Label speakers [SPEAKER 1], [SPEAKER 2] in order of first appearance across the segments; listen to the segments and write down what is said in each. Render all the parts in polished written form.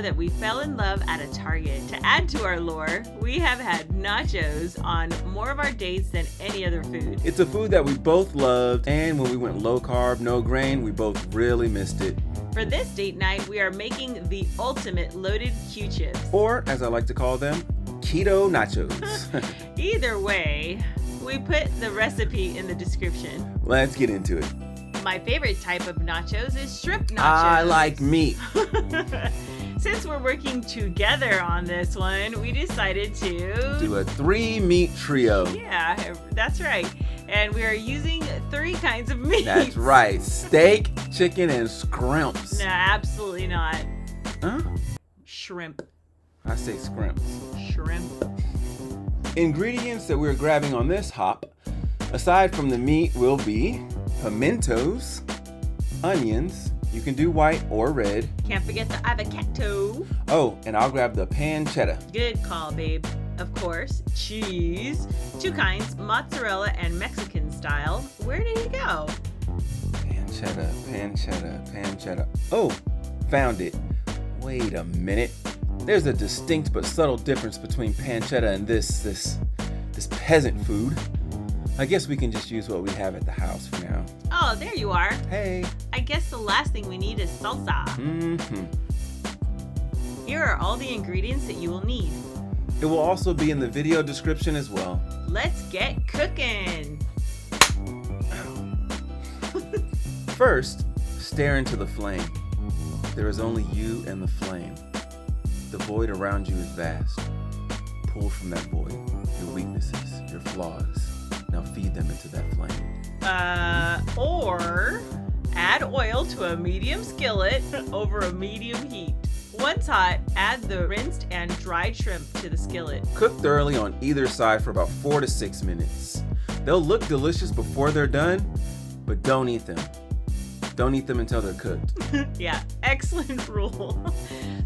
[SPEAKER 1] that we fell in love at a Target. To add to our lore, we have had nachos on more of our dates than any other food.
[SPEAKER 2] It's a food that we both loved, and when we went low carb, no grain, we both really missed it.
[SPEAKER 1] For this date night, we are making the ultimate loaded Q-chips.
[SPEAKER 2] Or, as I like to call them, Keto Nachos.
[SPEAKER 1] Either way, we put the recipe in the description.
[SPEAKER 2] Let's get into it.
[SPEAKER 1] My favorite type of nachos is shrimp nachos.
[SPEAKER 2] I like meat.
[SPEAKER 1] Since we're working together on this one, we decided to
[SPEAKER 2] do a 3-meat trio.
[SPEAKER 1] Yeah, that's right. And we are using 3 kinds of meat.
[SPEAKER 2] That's right. Steak, chicken, and scrimps.
[SPEAKER 1] No, absolutely not.
[SPEAKER 2] Huh?
[SPEAKER 1] Shrimp.
[SPEAKER 2] I say scrimps.
[SPEAKER 1] Shrimp.
[SPEAKER 2] Ingredients that we're grabbing on this hop, aside from the meat, will be pimentos, onions. You can do white or red.
[SPEAKER 1] Can't forget the avocado.
[SPEAKER 2] Oh, and I'll grab the pancetta.
[SPEAKER 1] Good call, babe. Of course, cheese. 2 kinds, mozzarella and Mexican style. Where did he go?
[SPEAKER 2] Pancetta. Oh, found it. Wait a minute. There's a distinct but subtle difference between pancetta and this peasant food. I guess we can just use what we have at the house for now.
[SPEAKER 1] Oh, there you are.
[SPEAKER 2] Hey.
[SPEAKER 1] I guess the last thing we need is salsa.
[SPEAKER 2] Mm-hmm.
[SPEAKER 1] Here are all the ingredients that you will need.
[SPEAKER 2] It will also be in the video description as well.
[SPEAKER 1] Let's get cooking.
[SPEAKER 2] First, stare into the flame. There is only you and the flame. The void around you is vast. Pull from that void your weaknesses, your flaws. Now feed them into that flame.
[SPEAKER 1] Or add oil to a medium skillet over a medium heat. Once hot, add the rinsed and dried shrimp to the skillet.
[SPEAKER 2] Cook thoroughly on either side for about 4 to 6 minutes. They'll look delicious before they're done, but don't eat them. Don't eat them until they're cooked.
[SPEAKER 1] Yeah, excellent rule.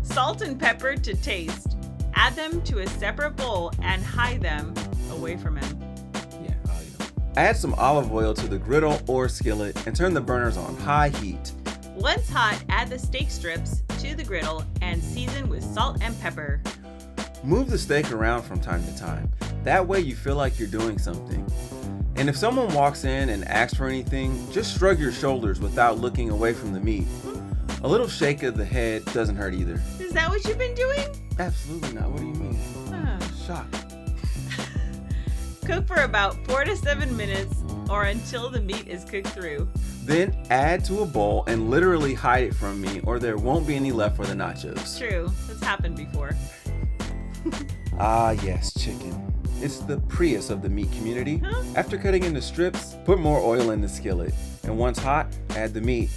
[SPEAKER 1] Salt and pepper to taste. Add them to a separate bowl and hide them away from him.
[SPEAKER 2] Yeah, Add some olive oil to the griddle or skillet and turn the burners on high heat.
[SPEAKER 1] Once hot, add the steak strips to the griddle and season with salt and pepper.
[SPEAKER 2] Move the steak around from time to time. That way you feel like you're doing something. And if someone walks in and asks for anything, just shrug your shoulders without looking away from the meat. A little shake of the head doesn't hurt either.
[SPEAKER 1] Is that what you've been doing?
[SPEAKER 2] Absolutely not. What do you mean? Shocked.
[SPEAKER 1] Cook for about 4 to 7 minutes or until the meat is cooked through.
[SPEAKER 2] Then add to a bowl and literally hide it from me or there won't be any left for the nachos.
[SPEAKER 1] True. That's happened before.
[SPEAKER 2] Ah, yes, chicken. It's the Prius of the meat community.
[SPEAKER 1] Huh?
[SPEAKER 2] After cutting into strips, put more oil in the skillet. And once hot, add the meat.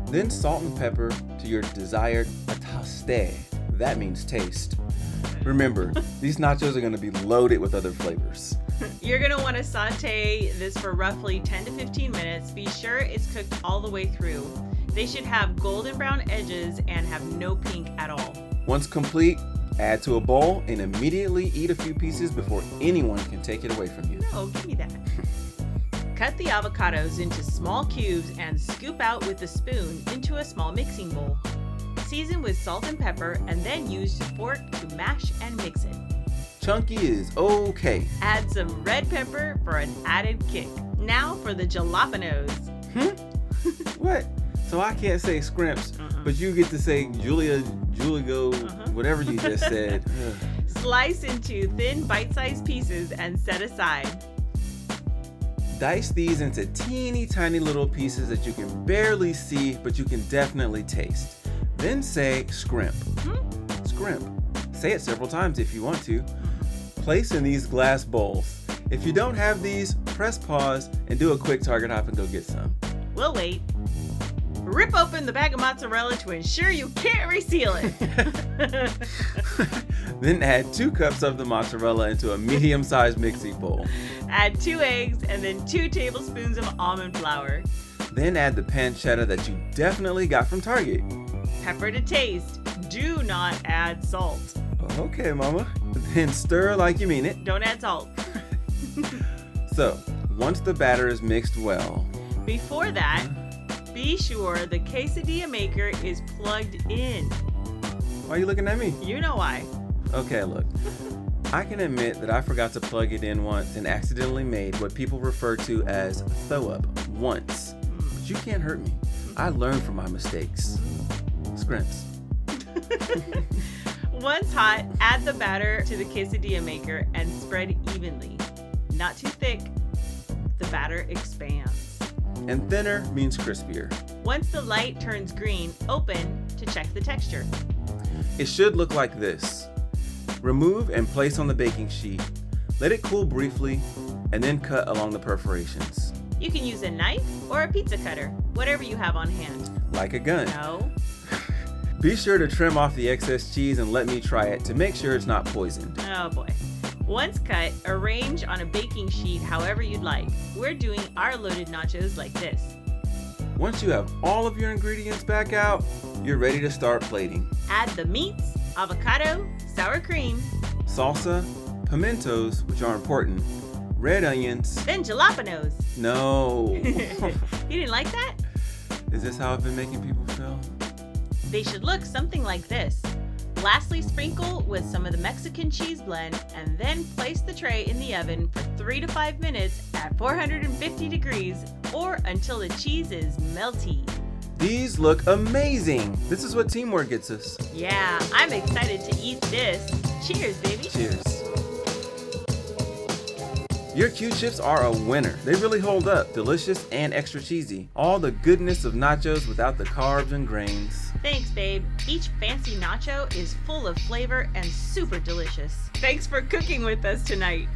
[SPEAKER 2] Then salt and pepper to your desired taste. That means taste. Remember, these nachos are going to be loaded with other flavors.
[SPEAKER 1] You're going to want to saute this for roughly 10 to 15 minutes. Be sure it's cooked all the way through. They should have golden brown edges and have no pink at all.
[SPEAKER 2] Once complete, add to a bowl and immediately eat a few pieces before anyone can take it away from you.
[SPEAKER 1] No, give me that. Cut the avocados into small cubes and scoop out with a spoon into a small mixing bowl. Season with salt and pepper and then use a fork to mash and mix it.
[SPEAKER 2] Chunky is okay.
[SPEAKER 1] Add some red pepper for an added kick. Now for the jalapenos.
[SPEAKER 2] What? So I can't say scrimps, but you get to say Juligo, whatever you just said.
[SPEAKER 1] Slice into thin bite-sized pieces and set aside.
[SPEAKER 2] Dice these into teeny tiny little pieces that you can barely see, but you can definitely taste. Then say scrimp. Scrimp. Say it several times if you want to. Place in these glass bowls. If you don't have these, press pause and do a quick Target hop and go get some.
[SPEAKER 1] We'll wait. Rip open the bag of mozzarella to ensure you can't reseal it.
[SPEAKER 2] Then add 2 cups of the mozzarella into a medium-sized mixing bowl.
[SPEAKER 1] Add 2 eggs and then 2 tablespoons of almond flour.
[SPEAKER 2] Then add the pancetta that you definitely got from Target.
[SPEAKER 1] Pepper to taste. Do not add salt.
[SPEAKER 2] Okay, mama. Then stir like you mean it.
[SPEAKER 1] Don't add salt.
[SPEAKER 2] So, once the batter is mixed well.
[SPEAKER 1] Before that, be sure the quesadilla maker is plugged in.
[SPEAKER 2] Why are you looking at me?
[SPEAKER 1] You know why.
[SPEAKER 2] Okay, look. I can admit that I forgot to plug it in once and accidentally made what people refer to as throw up once. But you can't hurt me. I learn from my mistakes. Scrimps.
[SPEAKER 1] Once hot, add the batter to the quesadilla maker and spread evenly. Not too thick. The batter expands.
[SPEAKER 2] And thinner means crispier.
[SPEAKER 1] Once the light turns green, open to check the texture.
[SPEAKER 2] It should look like this. Remove and place on the baking sheet. Let it cool briefly and then cut along the perforations.
[SPEAKER 1] You can use a knife or a pizza cutter, whatever you have on hand.
[SPEAKER 2] Like a gun.
[SPEAKER 1] No.
[SPEAKER 2] Be sure to trim off the excess cheese and let me try it to make sure it's not poisoned.
[SPEAKER 1] Oh boy. Once cut, arrange on a baking sheet however you'd like. We're doing our loaded nachos like this.
[SPEAKER 2] Once you have all of your ingredients back out, you're ready to start plating.
[SPEAKER 1] Add the meats, avocado, sour cream,
[SPEAKER 2] Salsa, pimentos, which are important, red onions.
[SPEAKER 1] then jalapenos.
[SPEAKER 2] No.
[SPEAKER 1] You didn't like that?
[SPEAKER 2] Is this how I've been making people feel?
[SPEAKER 1] They should look something like this. Lastly, sprinkle with some of the Mexican cheese blend and then place the tray in the oven for 3 to 5 minutes at 450 degrees or until the cheese is melty.
[SPEAKER 2] These look amazing. This is what teamwork gets us.
[SPEAKER 1] Yeah, I'm excited to eat this. Cheers, baby.
[SPEAKER 2] Cheers. Your Q-chips are a winner. They really hold up, delicious and extra cheesy. All the goodness of nachos without the carbs and grains.
[SPEAKER 1] Thanks, babe. Each fancy nacho is full of flavor and super delicious. Thanks for cooking with us tonight.